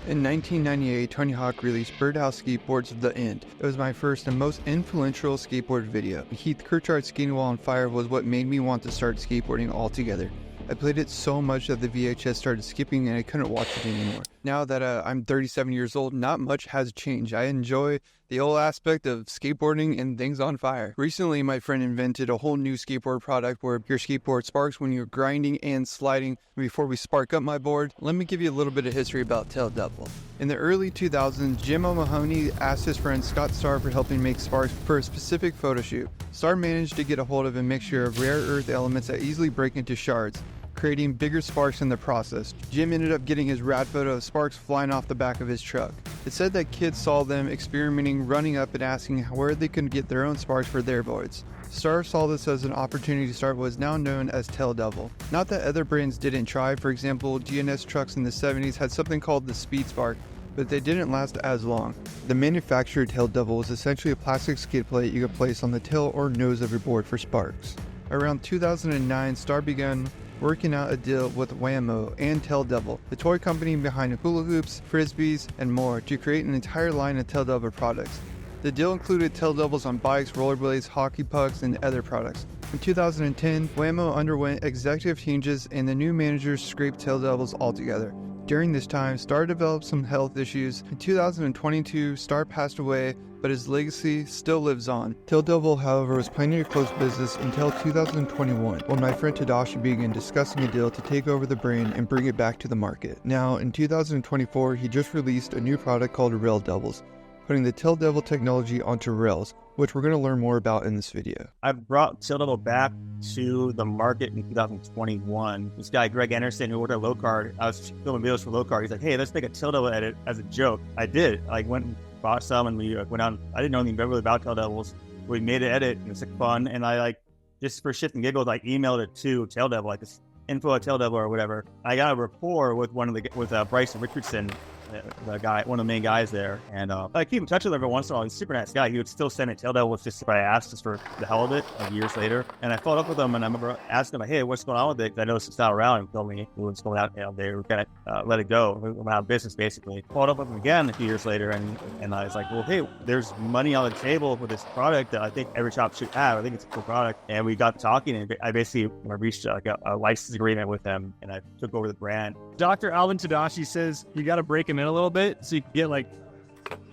In 1998, Tony Hawk released Birdhouse Skateboards The End. It was my first and most influential skateboard video. Heath Kirchard's Skating While on Fire was what made me want to start skateboarding altogether. I played it so much that the VHS started skipping and I couldn't watch it anymore. Now that I'm 37 years old, not much has changed. I enjoy the old aspect of skateboarding and things on fire. Recently, my friend invented a whole new skateboard product where your skateboard sparks when you're grinding and sliding. Before we spark up my board, let me give you a little bit of history about Tail Devil. In the early 2000s, Jim O'Mahony asked his friend Scott Starr for helping make sparks for a specific photo shoot. Starr managed to get a hold of a mixture of rare earth elements that easily break into shards, creating bigger sparks in the process. Jim ended up getting his rad photo of sparks flying off the back of his truck. It said that kids saw them experimenting, running up and asking where they could get their own sparks for their boards. Starr saw this as an opportunity to start what is now known as Tail Devil. Not that other brands didn't try. For example, GNS trucks in the 70s had something called the Speed Spark, but they didn't last as long. The manufactured Tail Devil was essentially a plastic skid plate you could place on the tail or nose of your board for sparks. Around 2009, Starr began working out a deal with Whammo and Tail Devil, the toy company behind hula hoops, frisbees, and more, to create an entire line of Tail Devil products. The deal included Tail Devils on bikes, rollerblades, hockey pucks, and other products. In 2010, Whammo underwent executive changes and the new managers scraped Tail Devils altogether. During this time, Starr developed some health issues. In 2022, Starr passed away, but his legacy still lives on. Tail Devil, however, was planning to close business until 2021, when my friend Tadashi began discussing a deal to take over the brand and bring it back to the market. Now, in 2024, he just released a new product called Rail Devils, putting the Tail Devil technology onto rails, which we're going to learn more about in this video. I brought Tail Devil back to the market in 2021. This guy, Greg Anderson, who worked at Low Card, I was filming videos for Low Card. He's like, hey, let's make a Tail Devil edit as a joke. I did. I went and bought some and we went on. I didn't know anything really about Tail Devils. We made an edit and it was like fun. And I just for shit and giggles, I emailed it to Tail Devil, like this info at Tail Devil or whatever. I got a rapport with Bryson Richardson, the guy, one of the main guys there, and I keep in touch with him every once in a while. He's a super nice guy. He would still send me Tail Devil just if I asked, just for the hell of it, years later. And I followed up with him, and I remember asking him, hey, what's going on with it? Because I noticed it's not around. And told me what's going on. They were gonna let it go. We went out of business, basically. Followed up with him again a few years later, and I was like, well, hey, there's money on the table for this product that I think every shop should have. I think it's a cool product. And we got talking, and I basically reached a license agreement with him, and I took over the brand. Dr. Alvin Tadashi says you got to break him in a little bit so you can get like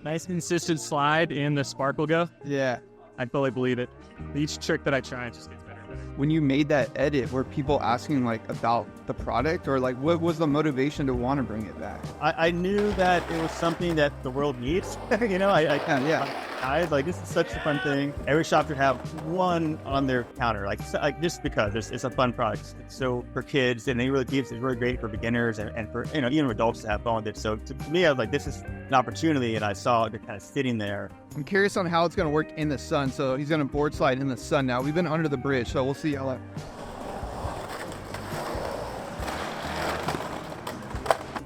nice consistent slide and the spark will go. Yeah. I fully believe it. Each trick that I try, it just gets better and better. When you made that edit, were people asking like about the product, or like what was the motivation to want to bring it back? I knew that it was something that the world needs. You know, I like, this is such a fun thing. Every shop should have one on their counter, like just because it's a fun product. So for kids, and it's really great for beginners and for, you know, even adults to have fun with it. So to me, I was like, this is an opportunity, and I saw it kind of sitting there. I'm curious on how it's going to work in the sun. So he's going to board slide in the sun now. We've been under the bridge, so we'll see how that...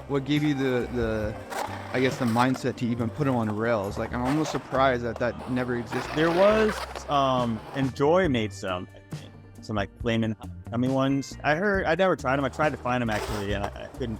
What gave you the I guess the mindset to even put him on rails? Like, I'm almost surprised that never existed. There was, Enjoy made some like flaming gummy ones. I never tried them. I tried to find them actually, and I couldn't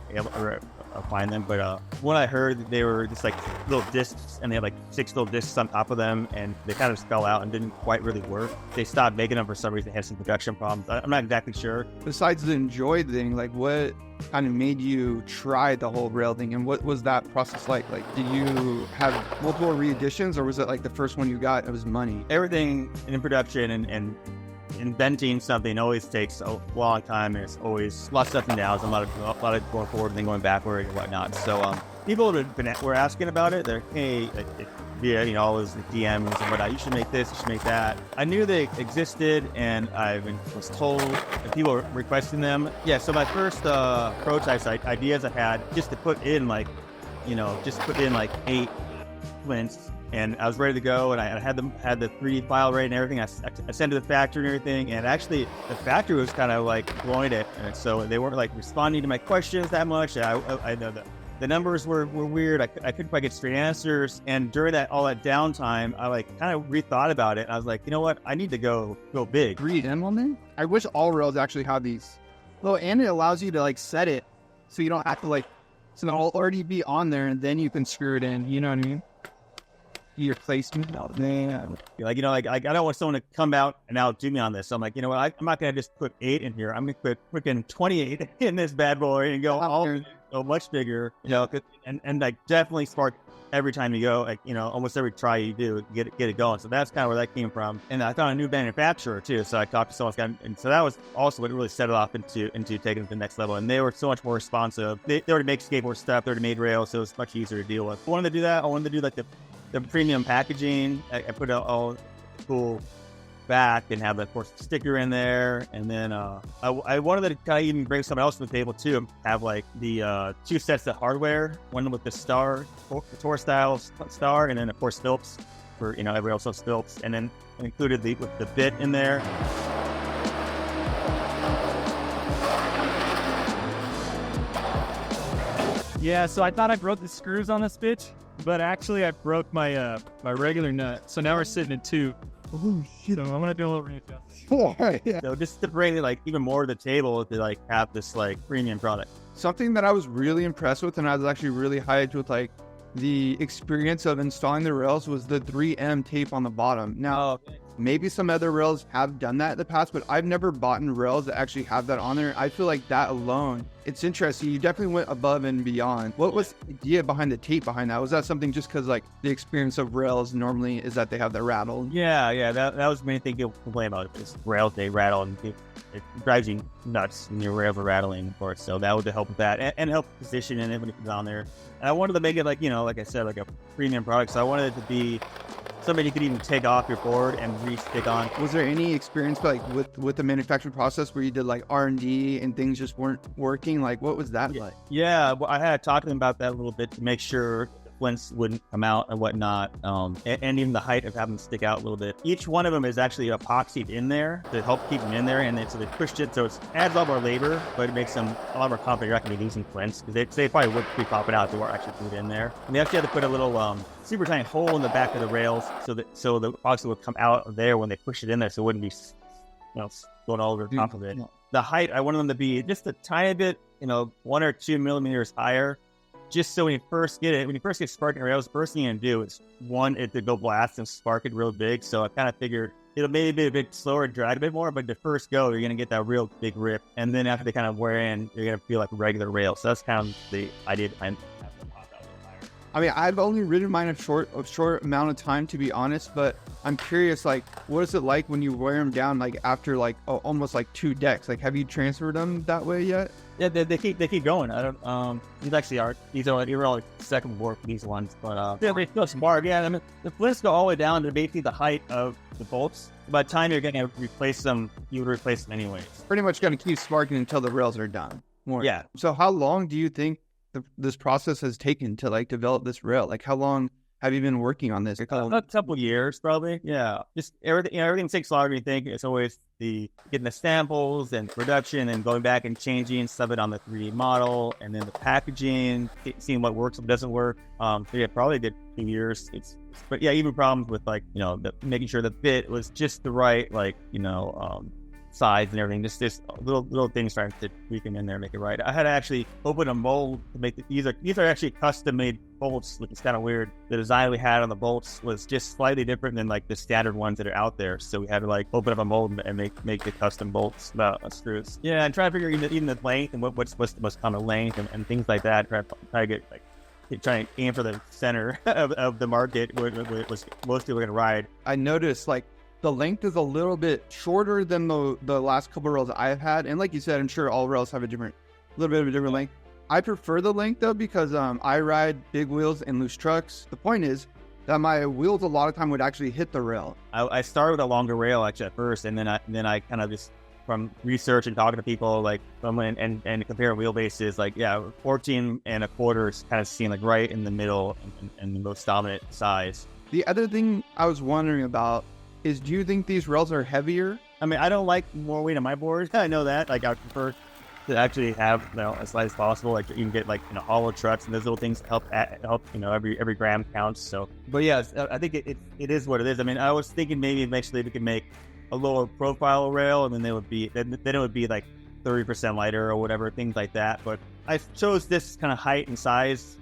find them. But when I heard, they were just like little discs, and they had like 6 little discs on top of them, and they kind of just fell out and didn't quite really work. They stopped making them for some reason. They had some production problems. I'm not exactly sure. Besides the Enjoy thing, like what kind of made you try the whole rail thing, and what was that process like? Like, did you have multiple re-editions, or was it like the first one you got, it was money? Everything in production and inventing something always takes a long time. There's always lots of ups and downs, a lot of going forward and then going backward and whatnot. So people were asking about it. They're, hey, via, you know, all those DMs and whatnot, you should make this, you should make that. I knew they existed, and I was told that people were requesting them. Yeah, so my first prototypes, ideas I had, just to put in like 8 flints. And I was ready to go, and I had the 3D file ready and everything. I sent to the factory and everything, and actually the factory was kind of like blowing it, and so they weren't like responding to my questions that much. I know the numbers were weird. I couldn't quite get straight answers, and during all that downtime, I like kind of rethought about it. I was like, you know what, I need to go big. 3D emblem? I wish all rails actually had these. Well, and it allows you to like set it so you don't have to like So they'll already be on there, and then you can screw it in. You know what I mean? Your placement. Oh, man. Like, I don't want someone to come out and outdo me on this. So I'm like, you know what? I'm not going to just put 8 in here. I'm going to put freaking 28 in this bad boy and go much bigger, and like definitely spark every time you go, like, almost every try you do, get it going. So that's kind of where that came from. And I found a new manufacturer too. So I talked to someone, and so that was also what really set it off into taking it to the next level. And they were so much more responsive. They already make skateboard stuff. They already made rails, so it was much easier to deal with. I wanted to do that. I wanted to do like the premium packaging. I put all cool back and have, of course, the sticker in there. And then I wanted to kind of even bring something else to the table too. Have like the 2 sets of hardware, one with the star, the tour style star, and then of course Phillips for everybody else loves Phillips, and then included with the bit in there. Yeah, so I thought I broke the screws on this bitch, but actually I broke my my regular nut. So now we're sitting at 2. Oh shit! I'm gonna do a little readjust. Yeah. So just to bring like even more to the table to like have this like premium product. Something that I was really impressed with, and I was actually really hyped with, like the experience of installing the rails, was the 3M tape on the bottom. Now, maybe some other rails have done that in the past, but I've never bought rails that actually have that on there. I feel like that alone, it's interesting. You definitely went above and beyond. What was the idea behind the tape behind that? Was that something just because like the experience of rails normally is that they have that rattle? Yeah. That was the main thing people complain about. Is rails, they rattle, and it drives you nuts when your rails are rattling, of course. So that would help with that and help position in it when it's on there. And I wanted to make it like, like I said, like a premium product. So I wanted it to be somebody you could even take off your board and re-stick on. Was there any experience like with the manufacturing process where you did like R&D and things just weren't working? Like, what was that like? Yeah, well, I had talked to them about that a little bit to make sure the flints wouldn't come out and whatnot, and even the height of having them stick out a little bit. Each one of them is actually epoxied in there to help keep them in there, and so they pushed it, so it adds a lot more labor, but it makes them a lot more confident you're not going to be losing flints, because they probably would be popping out if they weren't actually glued in there. And they actually had to put a little super tiny hole in the back of the rails so the epoxy would come out of there when they push it in there, so it wouldn't be going all over the top of it. No. The height, I wanted them to be just a tiny bit, 1 or 2 millimeters higher, just so when you first get sparking rails, the first thing you're going to do is, to go blast and spark it real big. So I kind of figured it'll maybe be a bit slower, drag a bit more, but the first go, you're going to get that real big rip. And then after they kind of wear in, you're going to feel like a regular rail. So that's kind of the idea behind having them pop out a little higher. I mean, I've only ridden mine a short amount of time, to be honest, but I'm curious, like, what is it like when you wear them down, like after like almost like 2 decks? Like, have you transferred them that way yet? Yeah, they keep going. I don't. These are all like second board for these ones, but they feel smart. Yeah, I mean, the flints go all the way down to basically the height of the bolts. By the time you're going to replace them, you would replace them anyways. Pretty much going to keep sparking until the rails are done. Yeah. So how long do you think this process has taken to like develop this rail? Like, how long have you been working on this? A couple years, probably. Yeah, just everything. Everything takes longer than you think. It's always getting the samples and production and going back and changing stuff on the 3D model, and then the packaging, seeing what works, what doesn't work. So yeah, probably did 2 years. But yeah, even problems with like making sure the bit was just the right size and everything. Just little things trying to tweak them in there, make it right. I had to actually open a mold to make these are actually custom made bolts, which is kind of weird. The design we had on the bolts was just slightly different than like the standard ones that are out there. So we had to like open up a mold and make the custom bolts screws. Yeah, and try to figure even the length and what's the most common length and things like that. Try to get trying to aim for the center of the market where most people are going to ride. I noticed like the length is a little bit shorter than the last couple of rails I've had. And like you said, I'm sure all rails have a little bit of a different length. I prefer the length though, because I ride big wheels and loose trucks. The point is that my wheels a lot of time would actually hit the rail. I started with a longer rail actually at first, and then I kind of just, from research and talking to people, like and comparing wheelbases, like 14 and a quarter is kind of seen like right in the middle and the most dominant size. The other thing I was wondering about is, do you think these rails are heavier? I mean, I don't like more weight on my board. I know that. Like, I prefer to actually have as light as possible. Like, you can get like hollow trucks and those little things help every gram counts. So, but yeah, I think it is what it is. I mean, I was thinking maybe eventually we could make a lower profile rail, and then it would be like 30% lighter or whatever, things like that. But I chose this kind of height and size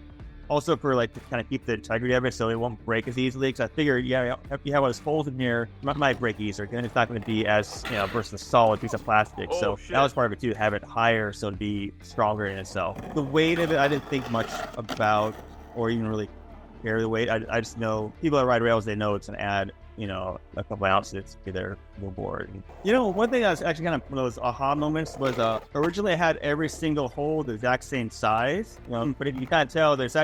also for like to kind of keep the integrity of it so it won't break as easily. Because I figure, yeah, if you have all those holes in here, it might break easier. And it's not going to be as, versus a solid piece of plastic. So that was part of it too, have it higher so to be stronger in itself. The weight of it, I didn't think much about or even really care the weight. I just know people that ride rails, they know it's an add, a couple ounces to their board. One thing that was actually kind of one of those aha moments was originally I had every single hole the exact same size, but if you kind of tell, there's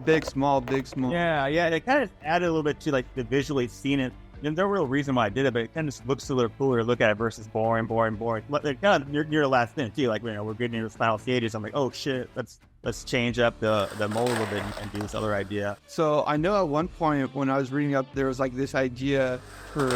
big, small, big, small. Yeah, it kind of added a little bit to like the visually seeing it. There's no real reason why I did it, but it kind of just looks a little cooler to look at it versus boring. But they're kind of near the last thing too. Like we're getting into the final stages. I'm like, oh shit, let's change up the mold a little bit and do this other idea. So I know at one point when I was reading up, there was like this idea for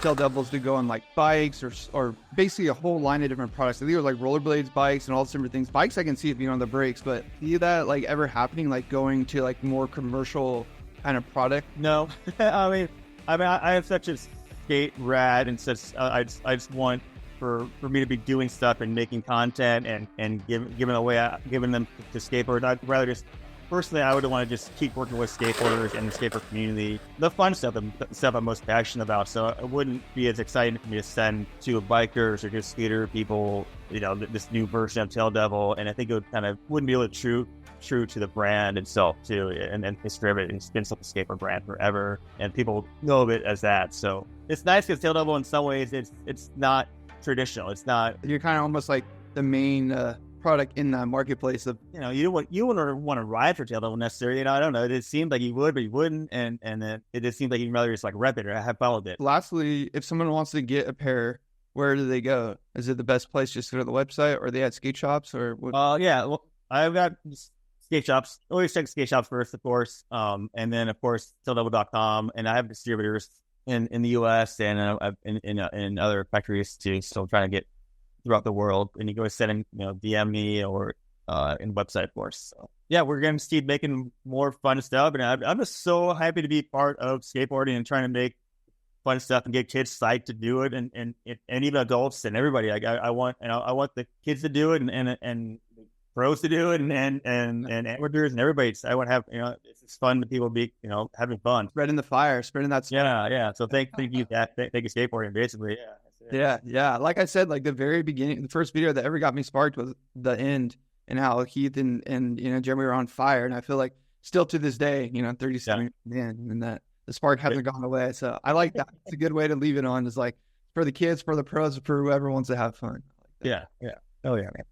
Tail Devils to go on like bikes or basically a whole line of different products. I think it was like rollerblades, bikes, and all these different things. Bikes I can see it being on the brakes, but see that like ever happening, like going to like more commercial kind of product? No, I have such a skate rad and such. I just want for me to be doing stuff and making content and giving them to skateboarders. I'd rather just personally, I would want to just keep working with skateboarders and the skateboard community, the fun stuff, the stuff I'm most passionate about. So it wouldn't be as exciting for me to send to bikers or just skater people, this new version of Tail Devil. And I think it wouldn't be able to true to the brand itself too, and history of it. It's been such a skateboard brand forever, and people know of it as that. So it's nice because Tail Devil, in some ways, it's not traditional. It's not. You're kind of almost like the main product in the marketplace of you wouldn't want to ride for Tail Devil necessarily. I don't know. It seemed like you would, but you wouldn't, and then it just seemed like you'd rather just like rep it or have fun with it. Lastly, if someone wants to get a pair, where do they go? Is it the best place just to go to the website, or they at skate shops, or what? Yeah. Well, I've got skate shops. Always check skate shops first, of course. And then of course taildevil.com, and I have distributors in the US and in other factories too. So I'm trying to get throughout the world, and you go send them, DM me or in the website, of course. So yeah, we're going to keep making more fun stuff, and I'm just so happy to be part of skateboarding and trying to make fun stuff and get kids psyched to do it, and even adults and everybody. I want the kids to do it and pros to do it and amateurs and everybody. I want to have it's fun to people be having fun, spreading the fire, spreading that stuff. Yeah. So thank you skateboarding basically. Yeah. Like I said, like the very beginning, the first video that ever got me sparked was the end, and how Heath and Jeremy were on fire, and I feel like still to this day, 37 and that the spark hasn't gone away. So I like that. It's a good way to leave it on. It's like for the kids, for the pros, for whoever wants to have fun. Yeah. Oh yeah, man.